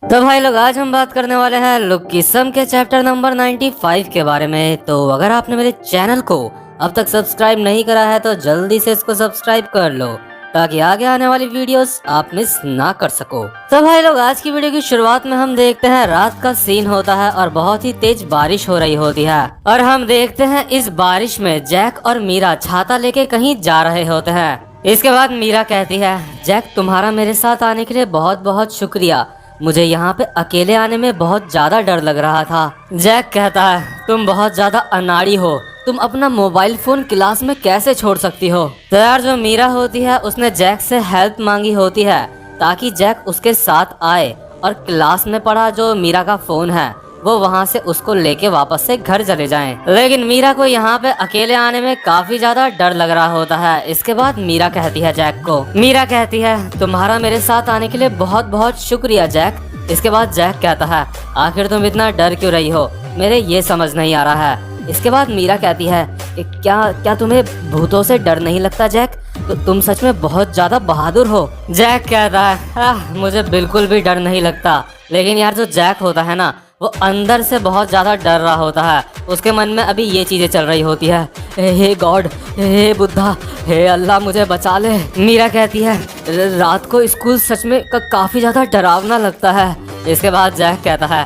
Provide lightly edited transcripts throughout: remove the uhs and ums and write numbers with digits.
तो भाई लोग आज हम बात करने वाले हैं लुकिसम के चैप्टर नंबर 95 के बारे में। तो अगर आपने मेरे चैनल को अब तक सब्सक्राइब नहीं करा है तो जल्दी से इसको सब्सक्राइब कर लो ताकि आगे आने वाली वीडियोस आप मिस ना कर सको। तो भाई लोग आज की वीडियो की शुरुआत में हम देखते हैं रात का सीन होता है और बहुत ही तेज बारिश हो रही होती है और हम देखते हैं इस बारिश में जैक और मीरा छाता लेके कहीं जा रहे होते हैं। इसके बाद मीरा कहती है, जैक तुम्हारा मेरे साथ आने के लिए बहुत बहुत शुक्रिया, मुझे यहाँ पे अकेले आने में बहुत ज्यादा डर लग रहा था। जैक कहता है, तुम बहुत ज्यादा अनाड़ी हो, तुम अपना मोबाइल फोन क्लास में कैसे छोड़ सकती हो। तो यार जो मीरा होती है उसने जैक से हेल्प मांगी होती है ताकि जैक उसके साथ आए और क्लास में पड़ा जो मीरा का फोन है वो वहाँ से उसको लेके वापस से घर चले जाएं। लेकिन मीरा को यहाँ पे अकेले आने में काफी ज्यादा डर लग रहा होता है। इसके बाद मीरा कहती है जैक को, मीरा कहती है तुम्हारा मेरे साथ आने के लिए बहुत बहुत शुक्रिया जैक। इसके बाद जैक कहता है, आखिर तुम इतना डर क्यों रही हो, मेरे ये समझ नहीं आ रहा है। इसके बाद मीरा कहती है कि क्या तुम्हें भूतों से डर नहीं लगता जैक, तो तुम सच में बहुत ज्यादा बहादुर हो। जैक कहता है, मुझे बिल्कुल भी डर नहीं लगता। लेकिन यार जो जैक होता है ना वो अंदर से बहुत ज्यादा डर रहा होता है। उसके मन में अभी ये चीजें चल रही होती है, हे गॉड, हे बुद्धा, हे अल्लाह मुझे बचा ले। मीरा कहती है, रात को स्कूल सच में काफी ज्यादा डरावना लगता है। इसके बाद जैक कहता है,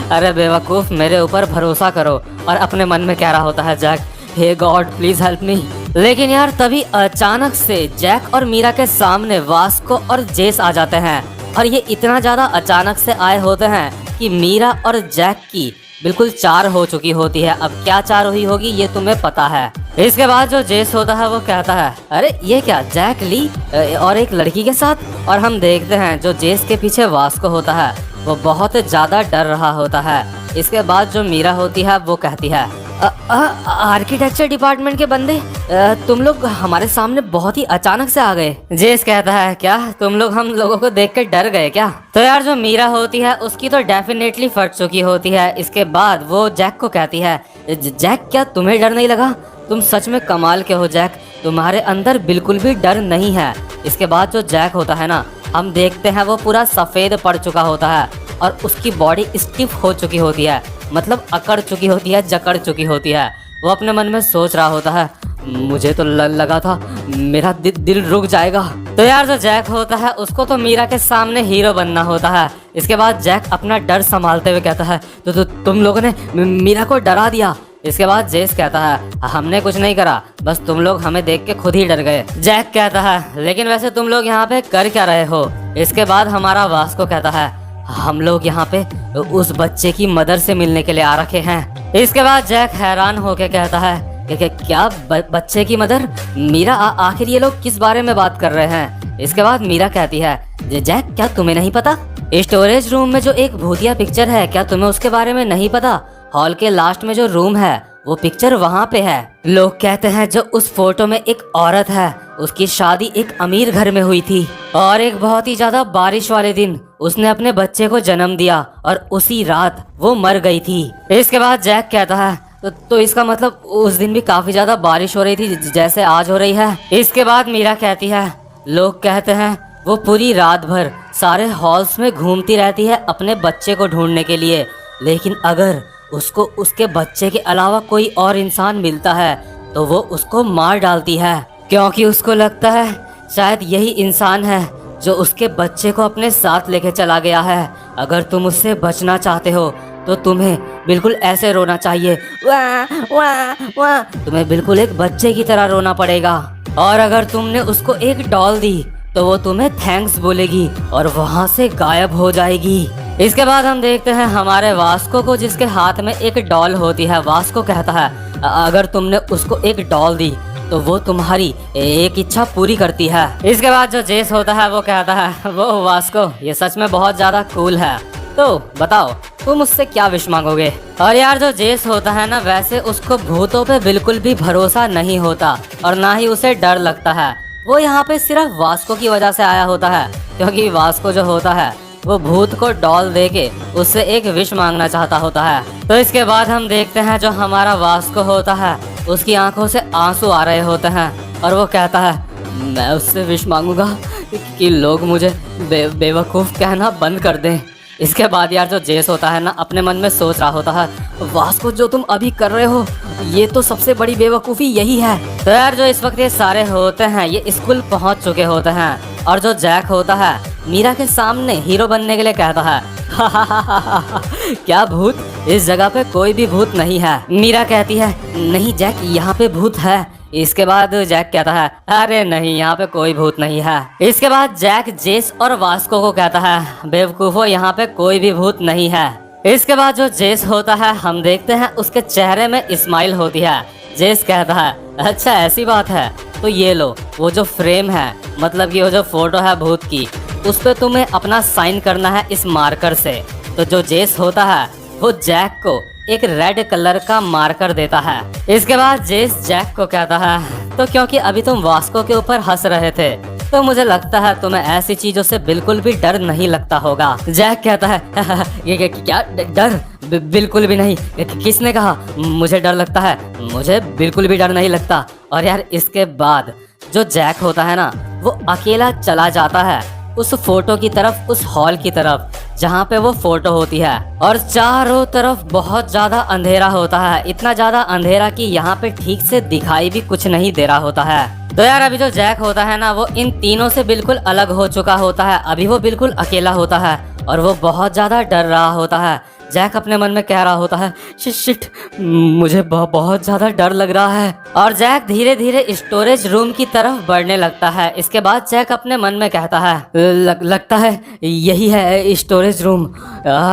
अरे बेवकूफ मेरे ऊपर भरोसा करो। और अपने मन में कह रहा होता है Jack, hey God please help me. लेकिन यार तभी अचानक से जैक और मीरा के सामने वास्को और जेस आ जाते हैं और ये इतना ज्यादा अचानक से आए होते हैं कि मीरा और जैक की बिल्कुल चार हो चुकी होती है। अब क्या चार हुई होगी ये तुम्हें पता है। इसके बाद जो जेस होता है वो कहता है, अरे ये क्या, जैक ली और एक लड़की के साथ। और हम देखते हैं जो जेस के पीछे वास्को होता है वो बहुत ज्यादा डर रहा होता है। इसके बाद जो मीरा होती है वो कहती है, आर्किटेक्चर डिपार्टमेंट के बंदे, तुम लोग हमारे सामने बहुत ही अचानक से आ गए। जेस कहता है, क्या तुम लोग हम लोगों को देख कर डर गए क्या। तो यार जो मीरा होती है उसकी तो डेफिनेटली फट चुकी होती है। इसके बाद वो जैक को कहती है, जैक क्या तुम्हें डर नहीं लगा, तुम सच में कमाल के हो जैक, तुम्हारे अंदर बिल्कुल भी डर नहीं है। इसके बाद जो जैक होता है ना हम देखते हैं वो पूरा सफेद पड़ चुका होता है और उसकी बॉडी स्टिफ हो चुकी होती है, मतलब अकड़ चुकी होती है, जकड़ चुकी होती है। वो अपने मन में सोच रहा होता है, मुझे तो लगा था मेरा दिल रुक जाएगा। तो यार जो जैक होता है उसको तो मीरा के सामने हीरो बनना होता है। इसके बाद जैक अपना डर संभालते हुए कहता है, तो तुम लोगों ने मीरा को डरा दिया। इसके बाद जेस कहता है, हमने कुछ नहीं करा, बस तुम लोग हमें देख के खुद ही डर गए। जैक कहता है, लेकिन वैसे तुम लोग यहाँ पे कर क्या रहे हो। इसके बाद हमारा वास्को कहता है, हम लोग यहाँ पे उस बच्चे की मदर से मिलने के लिए आ रखे हैं। इसके बाद जैक हैरान होके कहता है कि क्या बच्चे की मदर, मीरा आखिर ये लोग किस बारे में बात कर रहे हैं। इसके बाद मीरा कहती है, जैक क्या तुम्हें नहीं पता, स्टोरेज रूम में जो एक भूतिया पिक्चर है क्या तुम्हें उसके बारे में नहीं पता। हॉल के लास्ट में जो रूम है वो पिक्चर वहाँ पे है। लोग कहते हैं जो उस फोटो में एक औरत है उसकी शादी एक अमीर घर में हुई थी और एक बहुत ही ज्यादा बारिश वाले दिन उसने अपने बच्चे को जन्म दिया और उसी रात वो मर गई थी। इसके बाद जैक कहता है, तो इसका मतलब उस दिन भी काफी ज्यादा बारिश हो रही थी जैसे आज हो रही है। इसके बाद मीरा कहती है, लोग कहते हैं वो पूरी रात भर सारे हॉल्स में घूमती रहती है अपने बच्चे को ढूंढने के लिए, लेकिन अगर उसको उसके बच्चे के अलावा कोई और इंसान मिलता है तो वो उसको मार डालती है, क्योंकि उसको लगता है शायद यही इंसान है जो उसके बच्चे को अपने साथ लेके चला गया है। अगर तुम उससे बचना चाहते हो तो तुम्हें बिल्कुल ऐसे रोना चाहिए, वाह वाह वाह, तुम्हें बिल्कुल एक बच्चे की तरह रोना पड़ेगा। और अगर तुमने उसको एक डॉल दी तो वो तुम्हें थैंक्स बोलेगी और वहाँ से गायब हो जाएगी। इसके बाद हम देखते हैं हमारे वास्को को जिसके हाथ में एक डॉल होती है। वास्को कहता है, अगर तुमने उसको एक डॉल दी तो वो तुम्हारी एक इच्छा पूरी करती है। इसके बाद जो जेस होता है वो कहता है, वो वास्को ये सच में बहुत ज्यादा कूल है, तो बताओ तुम उससे क्या विश मांगोगे। और यार जो जेस होता है ना वैसे उसको भूतों पे बिल्कुल भी भरोसा नहीं होता और ना ही उसे डर लगता है। वो यहाँ पे सिर्फ वास्को की वजह से आया होता है, क्योंकि वास्को जो होता है वो भूत को डॉल देके उससे एक विश मांगना चाहता होता है। तो इसके बाद हम देखते हैं जो हमारा वास्को होता है उसकी आंखों से आंसू आ रहे होते हैं और वो कहता है, मैं उससे विश मांगूंगा कि लोग मुझे बेवकूफ़ कहना बंद कर दें। इसके बाद यार जो जेस होता है ना, अपने मन में सोच रहा होता है, वास्को जो तुम अभी कर रहे हो ये तो सबसे बड़ी बेवकूफ़ी यही है। तो यार जो इस वक्त ये सारे होते हैं ये स्कूल पहुंच चुके होते हैं और जो जैक होता है मीरा के सामने हीरो बनने के लिए कहता है क्या भूत? इस जगह पे कोई भी भूत नहीं है। मीरा कहती है नहीं जैक, यहाँ पे भूत है। इसके बाद जैक कहता है अरे नहीं, यहाँ पे कोई भूत नहीं है। इसके बाद जैक जेस और वास्को को कहता है बेवकूफो, यहाँ पे कोई भी भूत नहीं है। इसके बाद जो जेस होता है हम देखते हैं उसके चेहरे में स्माइल होती है। जेस कहता है अच्छा ऐसी बात है, तो ये लो वो जो फ्रेम है, मतलब कि वो जो फोटो है भूत की, उस पे तुम्हें अपना साइन करना है इस मार्कर से। तो जो जेस होता है वो जैक को एक रेड कलर का मार्कर देता है। इसके बाद जेस जैक को कहता है तो क्योंकि अभी तुम वास्को के ऊपर हंस रहे थे तो मुझे लगता है तुम्हें ऐसी चीजों से बिल्कुल भी डर नहीं लगता होगा। जैक कहता है ये क्या डर? बिल्कुल भी नहीं। किसने कहा मुझे डर लगता है? मुझे बिल्कुल भी डर नहीं लगता। और यार इसके बाद जो जैक होता है ना वो अकेला चला जाता है उस फोटो की तरफ, उस हॉल की तरफ जहाँ पे वो फोटो होती है, और चारों तरफ बहुत ज्यादा अंधेरा होता है। इतना ज्यादा अंधेरा कि यहाँ पे ठीक से दिखाई भी कुछ नहीं दे रहा होता है। तो यार अभी जो जैक होता है ना वो इन तीनों से बिल्कुल अलग हो चुका होता है। अभी वो बिल्कुल अकेला होता है और वो बहुत ज्यादा डर रहा होता है। जैक अपने मन में कह रहा होता है शिट, मुझे बहुत ज्यादा डर लग रहा है। और जैक धीरे धीरे स्टोरेज रूम की तरफ बढ़ने लगता है। इसके बाद जैक अपने मन में कहता है लगता है यही है स्टोरेज रूम।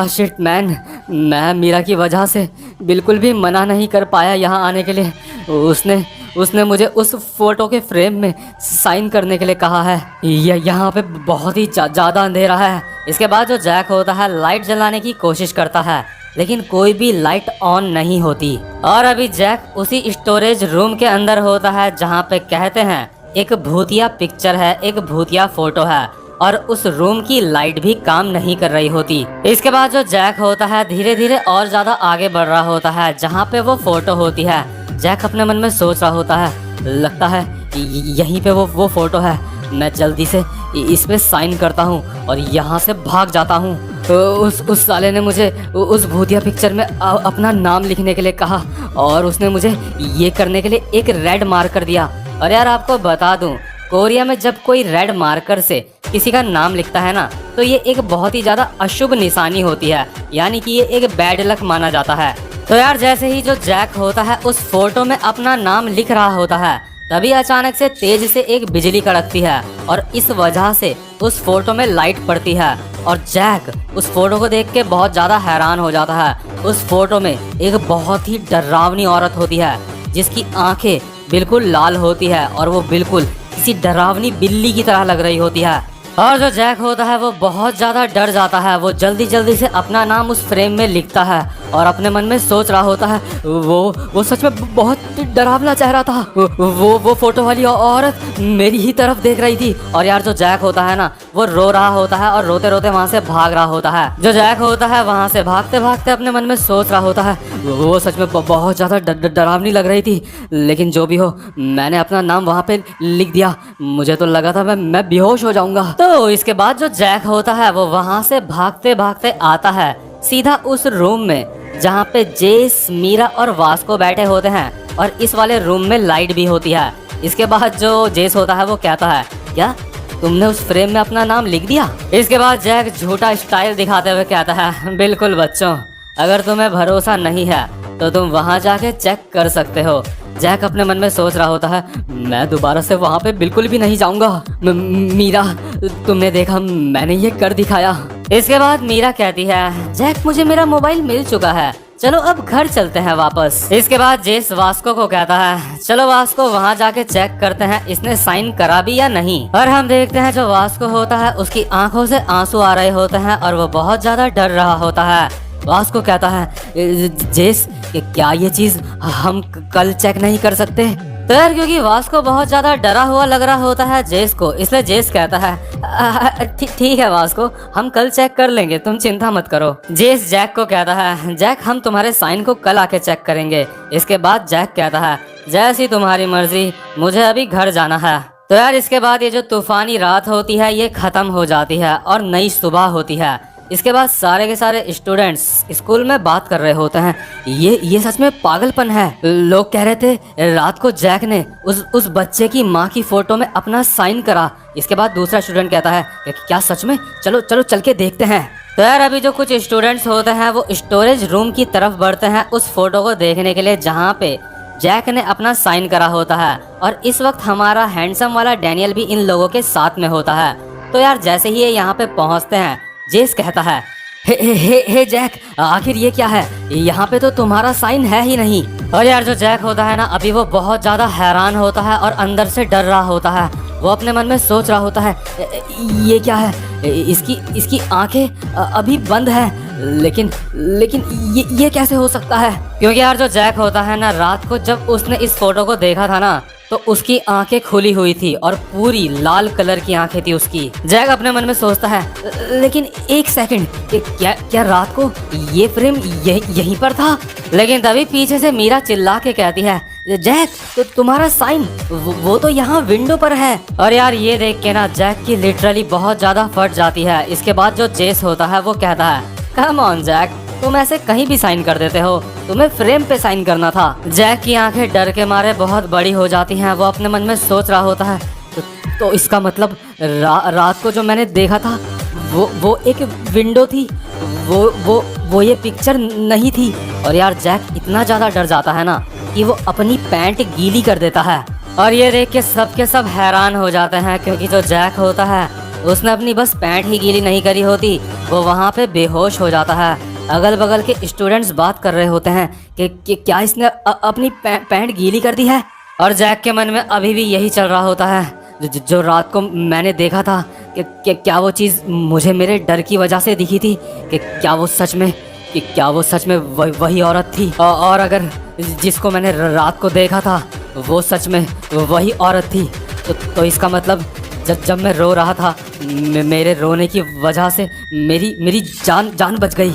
शिट मैन, मैं मीरा की वजह से बिल्कुल भी मना नहीं कर पाया यहाँ आने के लिए। उसने मुझे उस फोटो के फ्रेम में साइन करने के लिए कहा है। यहाँ पे बहुत ही ज़्यादा अंधेरा है। इसके बाद जो जैक होता है लाइट जलाने की कोशिश करता है लेकिन कोई भी लाइट ऑन नहीं होती। और अभी जैक उसी स्टोरेज रूम के अंदर होता है जहाँ पे कहते हैं एक भूतिया पिक्चर है, एक भूतिया फोटो है और उस रूम की लाइट भी काम नहीं कर रही होती। इसके बाद जो जैक होता है धीरे धीरे और ज्यादा आगे बढ़ रहा होता है जहाँ पे वो फोटो होती है। जैक अपने मन में सोच रहा होता है लगता है यहीं पे वो फोटो है। मैं जल्दी से इस पे साइन करता हूँ और यहाँ से भाग जाता हूँ। तो उस साले ने मुझे उस भूतिया पिक्चर में अपना नाम लिखने के लिए कहा और उसने मुझे ये करने के लिए एक रेड मार्कर दिया। और यार आपको बता दूं, कोरिया में जब कोई रेड मार्कर से किसी का नाम लिखता है ना तो ये एक बहुत ही ज़्यादा अशुभ निशानी होती है, यानी कि ये एक बैड लक माना जाता है। तो यार जैसे ही जो जैक होता है उस फोटो में अपना नाम लिख रहा होता है तभी अचानक से तेज से एक बिजली कड़कती है और इस वजह से उस फोटो में लाइट पड़ती है। और जैक उस फोटो को देख के बहुत ज़्यादा हैरान हो जाता है। उस फोटो में एक बहुत ही डरावनी औरत होती है जिसकी आंखें बिल्कुल लाल होती है और वो बिल्कुल किसी डरावनी बिल्ली की तरह लग रही होती है। और जो जैक होता है वो बहुत ज़्यादा डर जाता है। वो जल्दी जल्दी से अपना नाम उस फ्रेम में लिखता है और अपने मन में सोच रहा होता है वो सच में बहुत डरावना चेहरा था। वो फोटो वाली औरत मेरी ही तरफ देख रही थी। और यार जो जैक होता है ना वो रो रहा होता है और रोते रोते वहाँ से भाग रहा होता है। जो जैक होता है वहाँ से भागते भागते अपने मन में सोच रहा होता है वो सच में बहुत ज़्यादा डरावनी लग रही थी, लेकिन जो भी हो मैंने अपना नाम वहाँ पे लिख दिया। मुझे तो लगा था मैं बेहोश हो जाऊंगा। तो इसके बाद जो जैक होता है वो वहाँ से भागते भागते आता है सीधा उस रूम में जहाँ पे जेस, मीरा और वास्को बैठे होते हैं और इस वाले रूम में लाइट भी होती है। इसके बाद जो जेस होता है वो कहता है क्या तुमने उस फ्रेम में अपना नाम लिख दिया? इसके बाद जैक झूठा स्टाइल दिखाते हुए कहता है बिल्कुल बच्चों, अगर तुम्हें भरोसा नहीं है तो तुम वहाँ जाके चेक कर सकते हो। जैक अपने मन में सोच रहा होता है मैं दोबारा से वहाँ पे बिल्कुल भी नहीं जाऊँगा। मीरा, तुमने देखा मैंने ये कर दिखाया। इसके बाद मीरा कहती है जैक मुझे मेरा मोबाइल मिल चुका है, चलो अब घर चलते हैं वापस। इसके बाद जेस वास्को को कहता है चलो वास्को वहाँ जाके चेक करते हैं इसने साइन करा भी या नहीं। और हम देखते हैं जो वास्को होता है उसकी आंखों से आंसू आ रहे होते हैं और वो बहुत ज्यादा डर रहा होता है। वास्को कहता है जेस क्या ये चीज हम कल चेक नहीं कर सकते? तो यार क्योंकि वास्को बहुत ज्यादा डरा हुआ लग रहा होता है जेस को, इसलिए जेस कहता है ठीक है वास्को, हम कल चेक कर लेंगे, तुम चिंता मत करो। जेस जैक को कहता है जैक हम तुम्हारे साइन को कल आके चेक करेंगे। इसके बाद जैक कहता है जैसी तुम्हारी मर्जी, मुझे अभी घर जाना है। तो यार इसके बाद ये जो तूफानी रात होती है ये खत्म हो जाती है और नई सुबह होती है। इसके बाद सारे के सारे स्टूडेंट्स स्कूल में बात कर रहे होते हैं, ये सच में पागलपन है। लोग कह रहे थे रात को जैक ने उस बच्चे की माँ की फोटो में अपना साइन करा। इसके बाद दूसरा स्टूडेंट कहता है कि क्या सच में, चलो चलो चल के देखते हैं। तो यार अभी जो कुछ स्टूडेंट्स होते हैं वो स्टोरेज रूम की तरफ बढ़ते हैं उस फोटो को देखने के लिए जहाँ पे जैक ने अपना साइन करा होता है। और इस वक्त हमारा हैंडसम वाला डैनियल भी इन लोगों के साथ में होता है। तो यार जैसे ही ये यहाँ पे पहुँचते हैं जेस कहता है, हे जैक, आखिर ये क्या है, यहाँ पे तो तुम्हारा साइन है ही नहीं। और यार जो जैक होता है ना अभी वो बहुत ज्यादा हैरान होता है और अंदर से डर रहा होता है। वो अपने मन में सोच रहा होता है ये क्या है, इसकी आंखें अभी बंद है, लेकिन ये कैसे हो सकता है। क्योंकि यार जो जैक होता है ना रात को जब उसने इस फोटो को देखा था ना तो उसकी आंखें खुली हुई थी और पूरी लाल कलर की आंखें थी उसकी। जैक अपने मन में सोचता है लेकिन एक सेकंड, क्या रात को ये फ्रेम यहीं पर था। लेकिन तभी पीछे से मीरा चिल्ला के कहती है, जैक तो तुम्हारा साइन वो तो यहाँ विंडो पर है। और यार ये देख के ना जैक की लिटरली बहुत ज्यादा फट जाती है। इसके बाद जो जेस होता है वो कहता है, कम ऑन जैक, तुम ऐसे कहीं भी साइन कर देते हो, तुम्हें फ्रेम पे साइन करना था। जैक की आंखें डर के मारे बहुत बड़ी हो जाती हैं। वो अपने मन में सोच रहा होता है तो इसका मतलब रात को जो मैंने देखा था वो एक विंडो थी, वो ये पिक्चर नहीं थी। और यार जैक इतना ज्यादा डर जाता है ना कि वो अपनी पैंट गीली कर देता है। और ये देख के सबके सब हैरान हो जाते हैं क्योंकि जो जैक होता है उसने अपनी बस पैंट ही गीली नहीं करी होती, वो वहाँ पे बेहोश हो जाता है। अगल बगल के स्टूडेंट्स बात कर रहे होते हैं कि क्या इसने अपनी पैंट गीली कर दी है। और जैक के मन में अभी भी यही चल रहा होता है जो रात को मैंने देखा था कि क्या वो चीज़ मुझे मेरे डर की वजह से दिखी थी, कि क्या वो सच में वही औरत थी। और अगर जिसको मैंने रात को देखा था वो सच में वही औरत थी तो इसका मतलब जब मैं रो रहा था मेरे रोने की वजह से मेरी जान बच गई।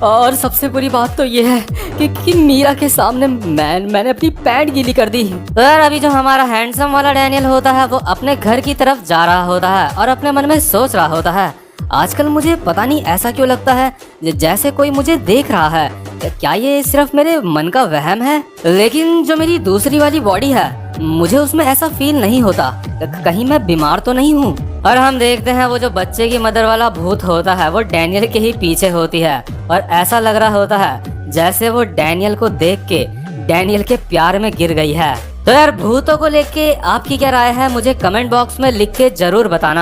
और सबसे बुरी बात तो ये है कि मीरा के सामने मैंने अपनी पैंट गीली कर दी। तो यार अभी जो हमारा हैंडसम वाला डैनियल होता है वो अपने घर की तरफ जा रहा होता है और अपने मन में सोच रहा होता है, आजकल मुझे पता नहीं ऐसा क्यों लगता है जैसे कोई मुझे देख रहा है, क्या ये सिर्फ मेरे मन का वहम है। लेकिन जो मेरी दूसरी वाली बॉडी है मुझे उसमें ऐसा फील नहीं होता, कहीं मैं बीमार तो नहीं हूँ। और हम देखते हैं वो जो बच्चे की मदर वाला भूत होता है वो डैनियल के ही पीछे होती है और ऐसा लग रहा होता है जैसे वो डैनियल को देख के डैनियल के प्यार में गिर गई है। तो यार भूतों को लेके आपकी क्या राय है मुझे कमेंट बॉक्स में लिख के जरूर बताना।